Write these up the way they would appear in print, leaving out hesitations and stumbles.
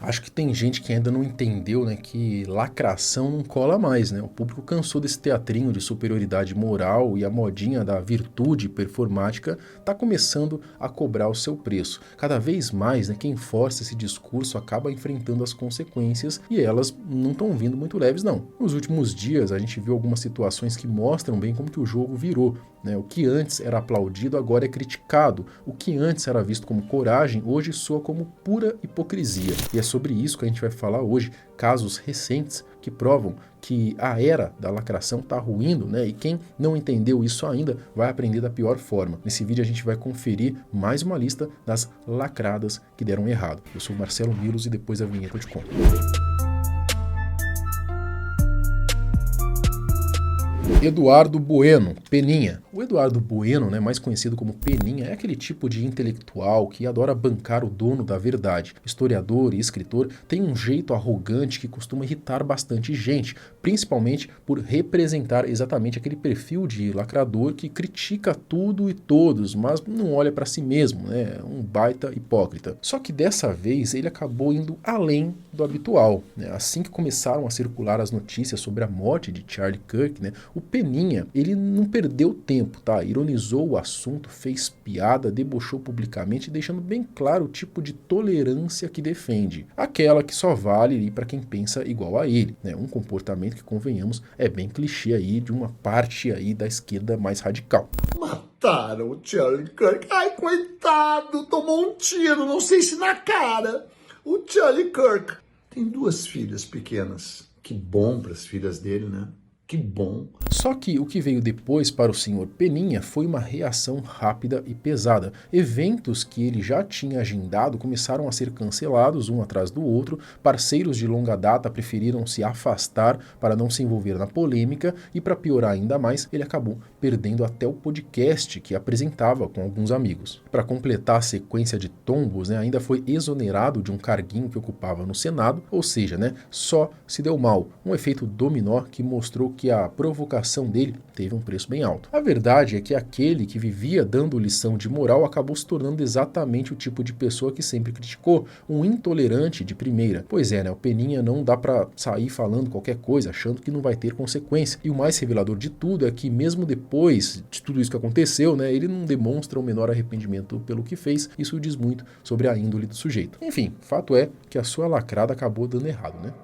Acho que tem gente que ainda não entendeu, né, que lacração não cola mais, né? O público cansou desse teatrinho de superioridade moral e a modinha da virtude performática tá começando a cobrar o seu preço. Cada vez mais, né, quem força esse discurso acaba enfrentando as consequências e elas não estão vindo muito leves, não. Nos últimos dias, a gente viu algumas situações que mostram bem como que o jogo virou. O que antes era aplaudido agora é criticado. O que antes era visto como coragem, hoje soa como pura hipocrisia. E é sobre isso que a gente vai falar hoje, casos recentes que provam que a era da lacração está ruindo, né? E quem não entendeu isso ainda vai aprender da pior forma. Nesse vídeo a gente vai conferir mais uma lista das lacradas que deram errado. Eu sou o Marcelo Milos e depois da vinheta eu te conto. Eduardo Bueno, Peninha. O Eduardo Bueno, né, mais conhecido como Peninha, é aquele tipo de intelectual que adora bancar o dono da verdade. Historiador e escritor, tem um jeito arrogante que costuma irritar bastante gente, principalmente por representar exatamente aquele perfil de lacrador que critica tudo e todos, mas não olha para si mesmo, né? Um baita hipócrita. Só que dessa vez ele acabou indo além do habitual, né? Assim que começaram a circular as notícias sobre a morte de Charlie Kirk, né, o Peninha, ele não perdeu tempo, tá? Ironizou o assunto, fez piada, debochou publicamente, deixando bem claro o tipo de tolerância que defende. Aquela que só vale para quem pensa igual a ele, né? Um comportamento que, convenhamos, é bem clichê aí de uma parte aí da esquerda mais radical. Mataram o Charlie Kirk. Ai, coitado, tomou um tiro, não sei se na cara. O Charlie Kirk tem 2 filhas pequenas. Que bom para as filhas dele, né? Que bom. Só que o que veio depois para o senhor Peninha foi uma reação rápida e pesada. Eventos que ele já tinha agendado começaram a ser cancelados um atrás do outro, parceiros de longa data preferiram se afastar para não se envolver na polêmica e, para piorar ainda mais, ele acabou perdendo até o podcast que apresentava com alguns amigos. Para completar a sequência de tombos, né, ainda foi exonerado de um carguinho que ocupava no Senado, ou seja, né, só se deu mal. Um efeito dominó que mostrou que a provocação dele teve um preço bem alto. A verdade é que aquele que vivia dando lição de moral acabou se tornando exatamente o tipo de pessoa que sempre criticou, um intolerante de primeira. Pois é, né, o Peninha não dá pra sair falando qualquer coisa, achando que não vai ter consequência. E o mais revelador de tudo é que mesmo depois de tudo isso que aconteceu, né, ele não demonstra o menor arrependimento pelo que fez. Isso diz muito sobre a índole do sujeito. Enfim, fato é que a sua lacrada acabou dando errado, né?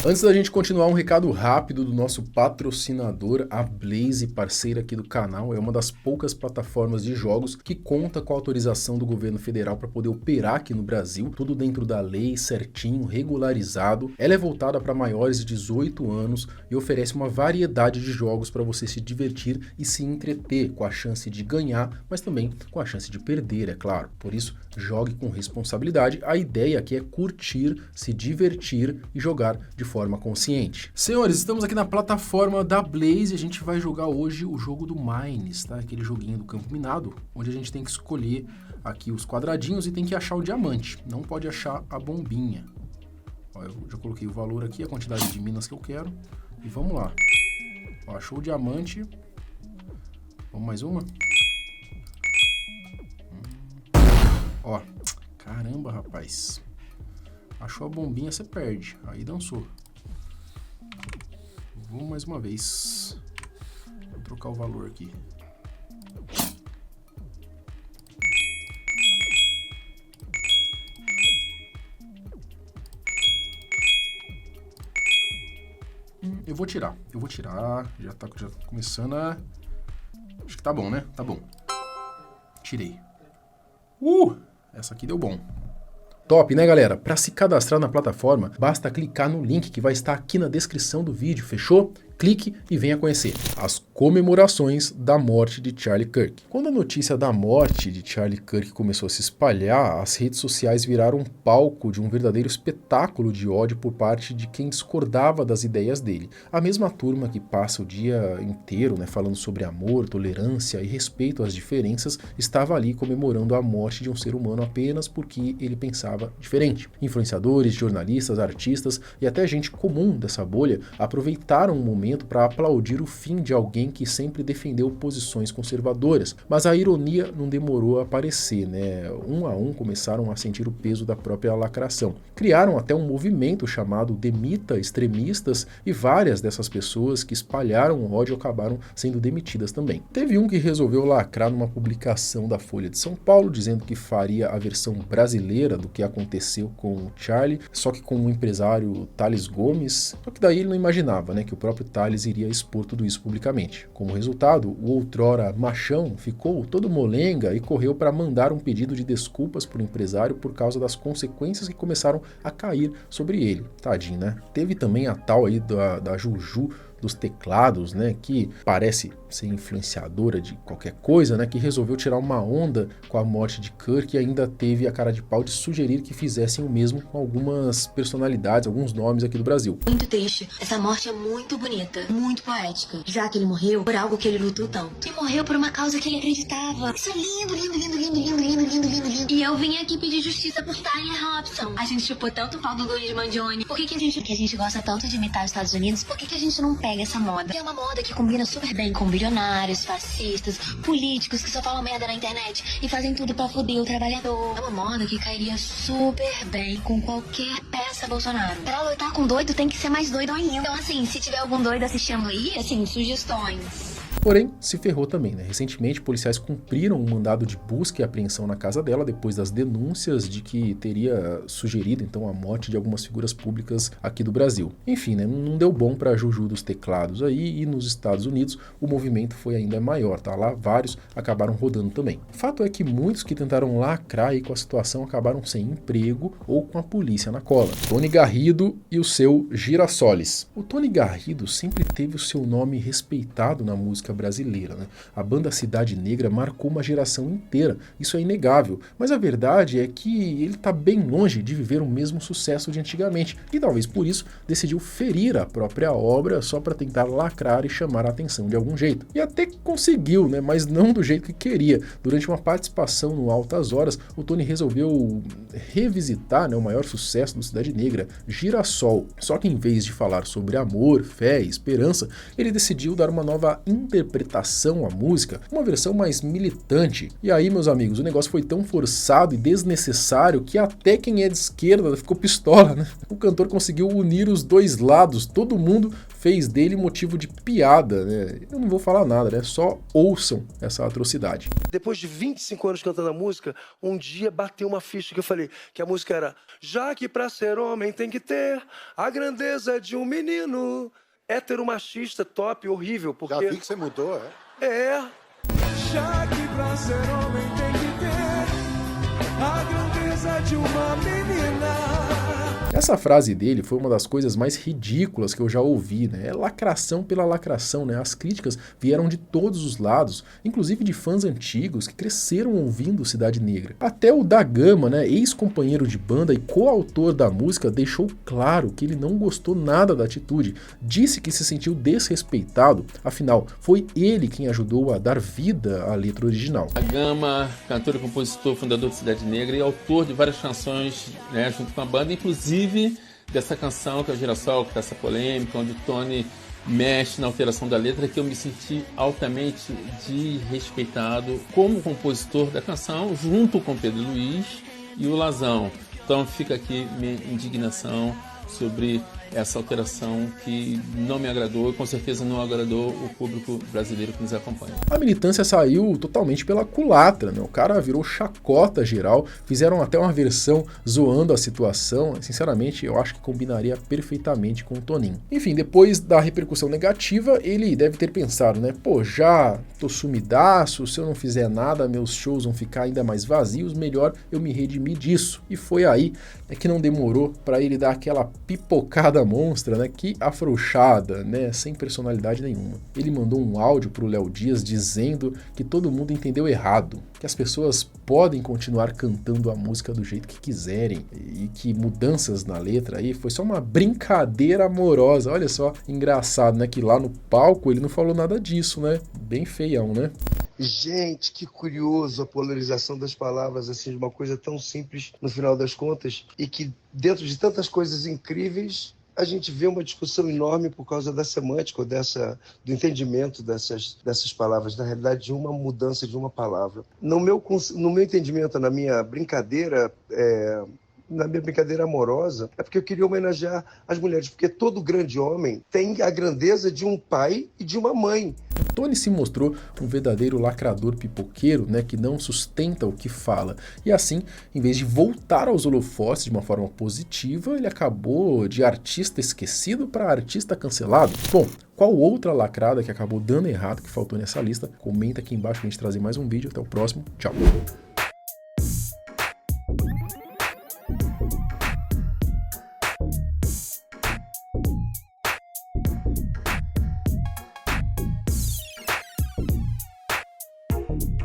Antes da gente continuar, um recado rápido do nosso patrocinador, a Blaze, parceira aqui do canal. É uma das poucas plataformas de jogos que conta com a autorização do governo federal para poder operar aqui no Brasil, tudo dentro da lei, certinho, regularizado. Ela é voltada para maiores de 18 anos e oferece uma variedade de jogos para você se divertir e se entreter, com a chance de ganhar, mas também com a chance de perder, é claro. Por isso, jogue com responsabilidade. A ideia aqui é curtir, se divertir e jogar de forma consciente. Senhores, estamos aqui na plataforma da Blaze e a gente vai jogar hoje o jogo do Mines, tá? Aquele joguinho do campo minado, onde a gente tem que escolher aqui os quadradinhos e tem que achar o diamante. Não pode achar a bombinha. Ó, eu já coloquei o valor aqui, a quantidade de minas que eu quero. E vamos lá. Ó, achou o diamante. Vamos mais uma? Ó, caramba, rapaz. Achou a bombinha, você perde. Aí dançou. Vamos mais uma vez. Vou trocar o valor aqui. Eu vou tirar. Já tá começando a... Acho que tá bom, né? Tá bom. Tirei. Essa aqui deu bom. Top, né, galera? Para se cadastrar na plataforma, basta clicar no link que vai estar aqui na descrição do vídeo, fechou? Clique e venha conhecer as comemorações da morte de Charlie Kirk. Quando a notícia da morte de Charlie Kirk começou a se espalhar, as redes sociais viraram um palco de um verdadeiro espetáculo de ódio por parte de quem discordava das ideias dele. A mesma turma que passa o dia inteiro, né, falando sobre amor, tolerância e respeito às diferenças, estava ali comemorando a morte de um ser humano apenas porque ele pensava diferente. Influenciadores, jornalistas, artistas e até gente comum dessa bolha aproveitaram o momento movimento para aplaudir o fim de alguém que sempre defendeu posições conservadoras. Mas a ironia não demorou a aparecer, né? Um a um começaram a sentir o peso da própria lacração. Criaram até um movimento chamado Demita Extremistas e várias dessas pessoas que espalharam o ódio acabaram sendo demitidas também. Teve um que resolveu lacrar numa publicação da Folha de São Paulo, dizendo que faria a versão brasileira do que aconteceu com o Charlie, só que com o empresário Thales Gomes, só que daí ele não imaginava, né, que o próprio Thales iria expor tudo isso publicamente. Como resultado, o outrora machão ficou todo molenga e correu para mandar um pedido de desculpas para o empresário por causa das consequências que começaram a cair sobre ele. Tadinho, né? Teve também a tal aí da Juju dos teclados, né, que parece ser influenciadora de qualquer coisa, né, que resolveu tirar uma onda com a morte de Kirk e ainda teve a cara de pau de sugerir que fizessem o mesmo com algumas personalidades, alguns nomes aqui do Brasil. Muito triste. Essa morte é muito bonita, muito poética, já que ele morreu por algo que ele lutou tanto. E morreu por uma causa que ele acreditava. Isso é lindo, lindo, lindo, lindo, lindo, lindo, lindo, lindo, lindo. E eu vim aqui pedir justiça por Tyler Robson. A gente chupou tanto o pau do Luiz Mangione. Por que a gente gosta tanto de imitar os Estados Unidos? Por que a gente não pega essa moda? É uma moda que combina super bem com bilionários, fascistas, políticos que só falam merda na internet e fazem tudo pra foder o trabalhador. É uma moda que cairia super bem com qualquer peça Bolsonaro. Pra lutar com doido tem que ser mais doido ainda. Então assim, se tiver algum doido assistindo aí, assim, sugestões. Porém, se ferrou também, né? Recentemente, policiais cumpriram um mandado de busca e apreensão na casa dela depois das denúncias de que teria sugerido, então, a morte de algumas figuras públicas aqui do Brasil. Enfim, né? Não deu bom pra Juju dos teclados aí, e nos Estados Unidos o movimento foi ainda maior, tá? Lá vários acabaram rodando também. O fato é que muitos que tentaram lacrar aí com a situação acabaram sem emprego ou com a polícia na cola. Tony Garrido e o seu Girassoles. O Tony Garrido sempre teve o seu nome respeitado na música brasileira, né? A banda Cidade Negra marcou uma geração inteira, isso é inegável, mas a verdade é que ele está bem longe de viver o mesmo sucesso de antigamente e talvez por isso decidiu ferir a própria obra só para tentar lacrar e chamar a atenção de algum jeito. E até que conseguiu, né? Mas não do jeito que queria. Durante uma participação no Altas Horas, o Tony resolveu revisitar, né, o maior sucesso do Cidade Negra, Girassol. Só que em vez de falar sobre amor, fé e esperança, ele decidiu dar uma nova interpretação à música, uma versão mais militante. E aí, meus amigos, o negócio foi tão forçado e desnecessário que até quem é de esquerda ficou pistola, né? O cantor conseguiu unir os dois lados, todo mundo fez dele motivo de piada, né? Eu não vou falar nada, né? Só ouçam essa atrocidade. Depois de 25 anos cantando a música, um dia bateu uma ficha que eu falei que a música era: já que pra ser homem tem que ter a grandeza de um menino. Hétero machista, top, horrível, porque... Já vi que você mudou, é? É. Já que pra ser homem tem que ter a grandeza de uma menina. Essa frase dele foi uma das coisas mais ridículas que eu já ouvi, né? É lacração pela lacração, né? As críticas vieram de todos os lados, inclusive de fãs antigos que cresceram ouvindo Cidade Negra. Até o Da Gama, né, ex-companheiro de banda e coautor da música, deixou claro que ele não gostou nada da atitude. Disse que se sentiu desrespeitado, afinal, foi ele quem ajudou a dar vida à letra original. Da Gama, cantor e compositor, fundador de Cidade Negra e autor de várias canções, né, junto com a banda, inclusive dessa canção que é o Girassol, que está essa polêmica, onde o Tony mexe na alteração da letra, que eu me senti altamente desrespeitado como compositor da canção, junto com Pedro Luiz e o Lazão. Então fica aqui minha indignação sobre essa alteração que não me agradou e com certeza não agradou o público brasileiro que nos acompanha. A militância saiu totalmente pela culatra, né? O cara virou chacota geral, fizeram até uma versão zoando a situação. Sinceramente, eu acho que combinaria perfeitamente com o Toninho. Enfim, depois da repercussão negativa, ele deve ter pensado, né? Pô, já tô sumidaço, se eu não fizer nada, meus shows vão ficar ainda mais vazios, melhor eu me redimir disso. E foi aí que não demorou para ele dar aquela pipocada monstra, né? Que afrouxada, né? Sem personalidade nenhuma. Ele mandou um áudio pro Léo Dias dizendo que todo mundo entendeu errado, que as pessoas podem continuar cantando a música do jeito que quiserem e que mudanças na letra aí foi só uma brincadeira amorosa. Olha só, engraçado, né? Que lá no palco ele não falou nada disso, né? Bem feião, né? Gente, que curioso a polarização das palavras, assim, de uma coisa tão simples no final das contas, e que dentro de tantas coisas incríveis a gente vê uma discussão enorme por causa da semântica, ou do entendimento dessas palavras, na realidade, de uma mudança de uma palavra. No meu entendimento, na minha brincadeira amorosa, é porque eu queria homenagear as mulheres, porque todo grande homem tem a grandeza de um pai e de uma mãe. Tony se mostrou um verdadeiro lacrador pipoqueiro, né, que não sustenta o que fala. E assim, em vez de voltar aos holofotes de uma forma positiva, ele acabou de artista esquecido para artista cancelado. Bom, qual outra lacrada que acabou dando errado que faltou nessa lista? Comenta aqui embaixo pra gente trazer mais um vídeo. Até o próximo. Tchau.